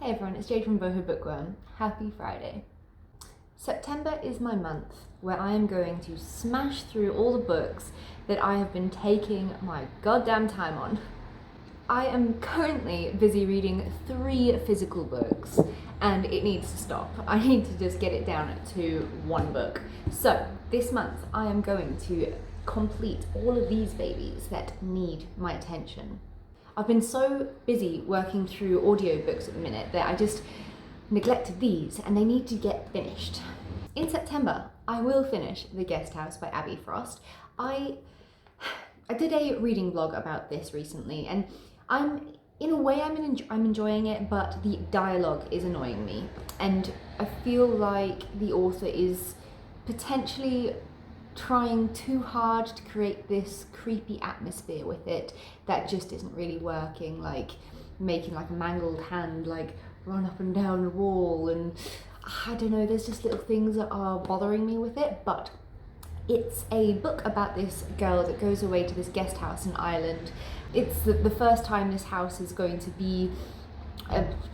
Hey everyone, it's Jade from Boho Bookworm. Happy Friday. September is my month where I am going to smash through all the books that I have been taking my goddamn time on. I am currently busy reading 3 physical books and it needs to stop. I need to just get it down to 1 book. So this month I am going to complete all of these babies that need my attention. I've been so busy working through audiobooks at the minute that I just neglected these and they need to get finished. In September, I will finish The Guest House by Abbie Frost. I did a reading blog about this recently and in a way I'm enjoying it, but the dialogue is annoying me. And I feel like the author is potentially trying too hard to create this creepy atmosphere with it that just isn't really working, like making like a mangled hand like run up and down a wall, and I don't know, there's just little things that are bothering me with it. But it's a book about this girl that goes away to this guest house in Ireland. It's the first time this house is going to be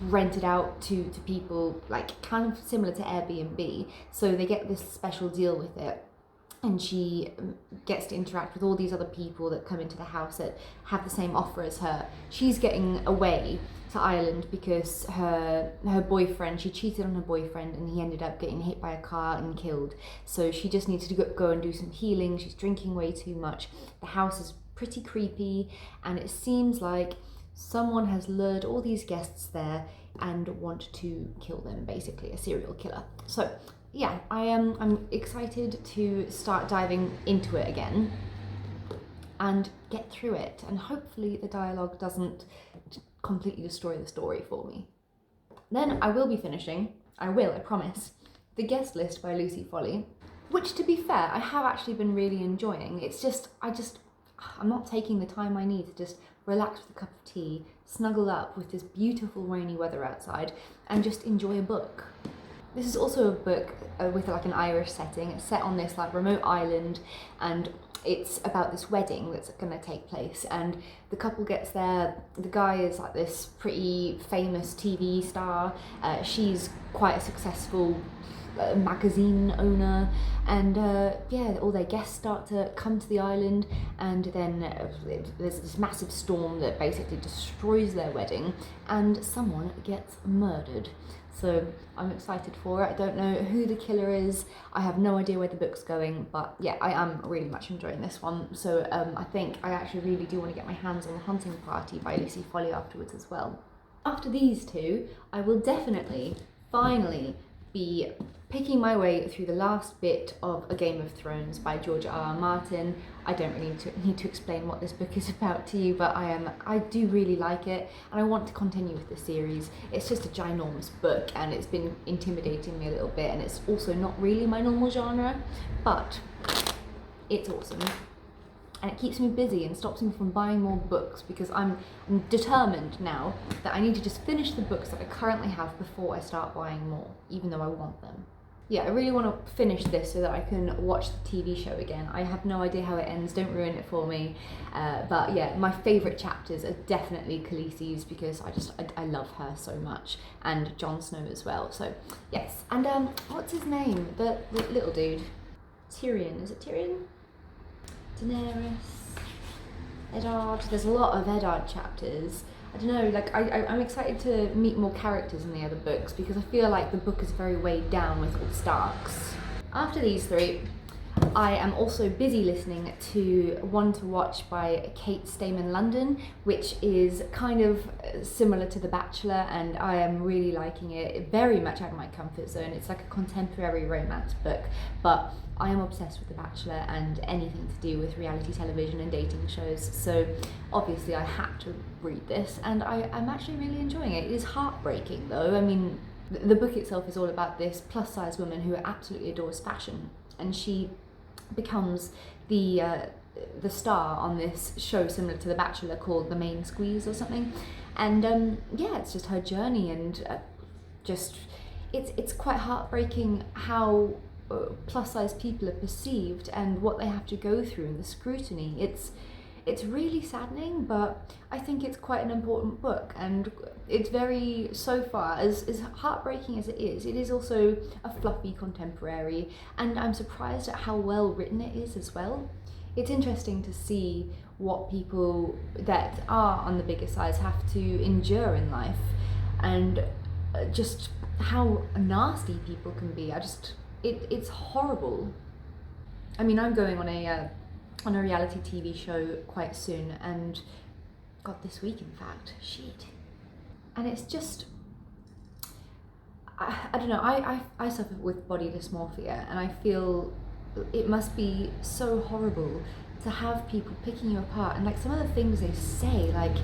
rented out to people, like kind of similar to Airbnb, so they get this special deal with it. And she gets to interact with all these other people that come into the house that have the same offer as her. She's getting away to Ireland because her boyfriend, she cheated on her boyfriend and he ended up getting hit by a car and killed. So she just needs to go and do some healing. She's drinking way too much. The house is pretty creepy and it seems like someone has lured all these guests there and want to kill them, basically a serial killer. So yeah, I'm excited to start diving into it again and get through it, and hopefully the dialogue doesn't completely destroy the story for me. Then I will be finishing, I promise, The Guest List by Lucy Foley, which, to be fair, I have actually been really enjoying. It's just, I'm not taking the time I need to just relax with a cup of tea, snuggle up with this beautiful rainy weather outside, and just enjoy a book. This is also a book with like an Irish setting. It's set on this like remote island and it's about this wedding that's going to take place, and the couple gets there. The guy is like this pretty famous TV star. She's quite a successful magazine owner, and yeah, all their guests start to come to the island, and then there's this massive storm that basically destroys their wedding and someone gets murdered. So I'm excited for it. I don't know who the killer is. I have no idea where the book's going, but yeah, I am really much enjoying this one. So I think I actually really do want to get my hands on The Hunting Party by Lucy Foley afterwards as well. After these 2, I will definitely, finally, be picking my way through the last bit of A Game of Thrones by George R.R. Martin. I don't really need to explain what this book is about to you, but I do really like it and I want to continue with the series. It's just a ginormous book and it's been intimidating me a little bit, and it's also not really my normal genre, but it's awesome. And it keeps me busy and stops me from buying more books because I'm determined now that I need to just finish the books that I currently have before I start buying more, even though I want them. Yeah, I really want to finish this so that I can watch the TV show again. I have no idea how it ends, don't ruin it for me. But yeah, my favourite chapters are definitely Khaleesi's because I love her so much, and Jon Snow as well. So yes, and what's his name? The little dude, Tyrion. Is it Tyrion? Daenerys, Eddard. There's a lot of Eddard chapters. I don't know, like I'm excited to meet more characters in the other books because I feel like the book is very weighed down with all the Starks. After these 3, I am also busy listening to One to Watch by Stayman-London, which is kind of similar to The Bachelor, and I am really liking it. Very much out of my comfort zone. It's like a contemporary romance book, but I am obsessed with The Bachelor and anything to do with reality television and dating shows, so obviously I had to read this, and I'm actually really enjoying it. It is heartbreaking though. I mean, the book itself is all about this plus-size woman who absolutely adores fashion, and she becomes the star on this show similar to The Bachelor called The Main Squeeze or something, and yeah, it's just her journey, and just it's quite heartbreaking how plus-size people are perceived and what they have to go through and the scrutiny. it's really saddening, but I think it's quite an important book, and it's very, so far, as heartbreaking as it is also a fluffy contemporary, and I'm surprised at how well written it is as well. It's interesting to see what people that are on the bigger size have to endure in life, and just how nasty people can be. It's horrible. I mean, I'm going on a reality TV show quite soon, and God, this week in fact, shit. And it's just, I don't know, I suffer with body dysmorphia, and I feel it must be so horrible to have people picking you apart, and like some of the things they say, like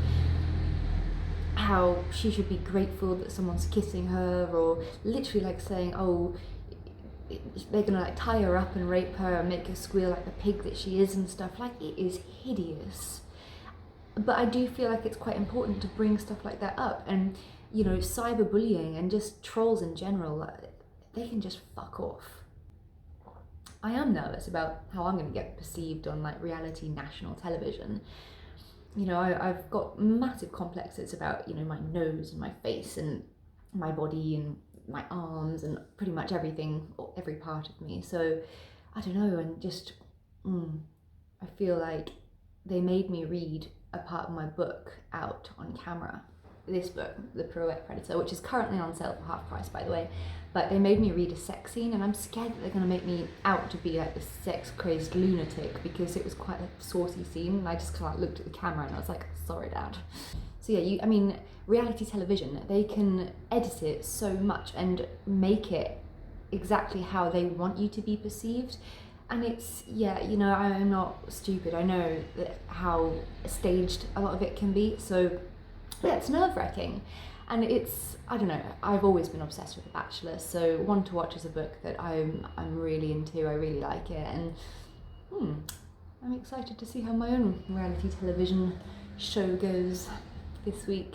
how she should be grateful that someone's kissing her, or literally like saying, oh, they're gonna like tie her up and rape her and make her squeal like the pig that she is and stuff. Like, it is hideous. But I do feel like it's quite important to bring stuff like that up, and you know, cyberbullying and just trolls in general, they can just fuck off. I am nervous about how I'm going to get perceived on like reality national television. You know, I've got massive complexes about, you know, my nose and my face and my body and my arms and pretty much everything, or every part of me. So I don't know, and just I feel like they made me read a part of my book out on camera. This book, The Pirouette Predator, which is currently on sale for half price, by the way, but they made me read a sex scene, and I'm scared that they're going to make me out to be like this sex-crazed lunatic, because it was quite a saucy scene, and I just kind of looked at the camera and I was like, sorry, Dad. So yeah, I mean, reality television, they can edit it so much and make it exactly how they want you to be perceived. And it's, yeah, you know, I'm not stupid. I know that how staged a lot of it can be. So yeah, it's nerve-wracking. And it's, I don't know, I've always been obsessed with The Bachelor, so One to Watch is a book that I'm really into. I really like it, and I'm excited to see how my own reality television show goes this week.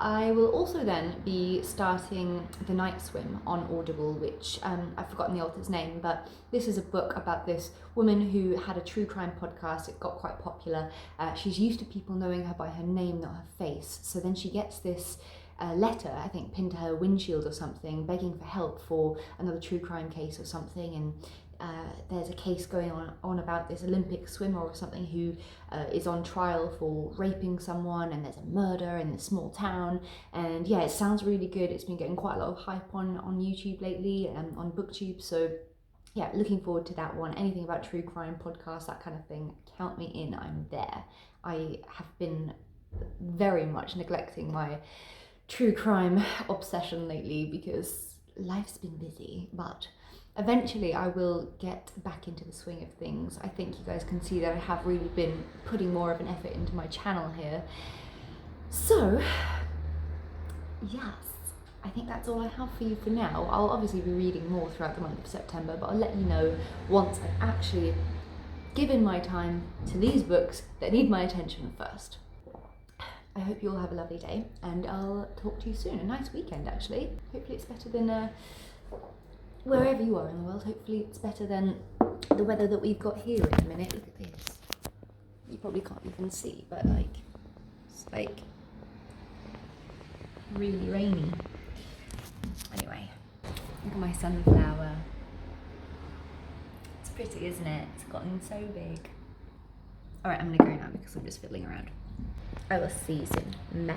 I will also then be starting The Night Swim on Audible, which I've forgotten the author's name, but this is a book about this woman who had a true crime podcast. It got quite popular. She's used to people knowing her by her name, not her face. So then she gets this letter, I think pinned to her windshield or something, begging for help for another true crime case or something. And there's a case going on about this Olympic swimmer or something who is on trial for raping someone, and there's a murder in this small town. And yeah, it sounds really good. It's been getting quite a lot of hype on YouTube lately, on BookTube. So yeah, looking forward to that one. Anything about true crime podcasts, that kind of thing, count me in, I'm there. I have been very much neglecting my true crime obsession lately because life's been busy, but eventually I will get back into the swing of things. I think you guys can see that I have really been putting more of an effort into my channel here. So, yes, I think that's all I have for you for now. I'll obviously be reading more throughout the month of September, but I'll let you know once I've actually given my time to these books that need my attention first. I hope you all have a lovely day, and I'll talk to you soon. A nice weekend, actually. Hopefully it's better than wherever you are in the world. Hopefully it's better than the weather that we've got here in a minute. Look at this. You probably can't even see, but like, it's like really rainy. Anyway, look at my sunflower. It's pretty, isn't it? It's gotten so big. Alright, I'm gonna go now because I'm just fiddling around. I will see you soon. Bye.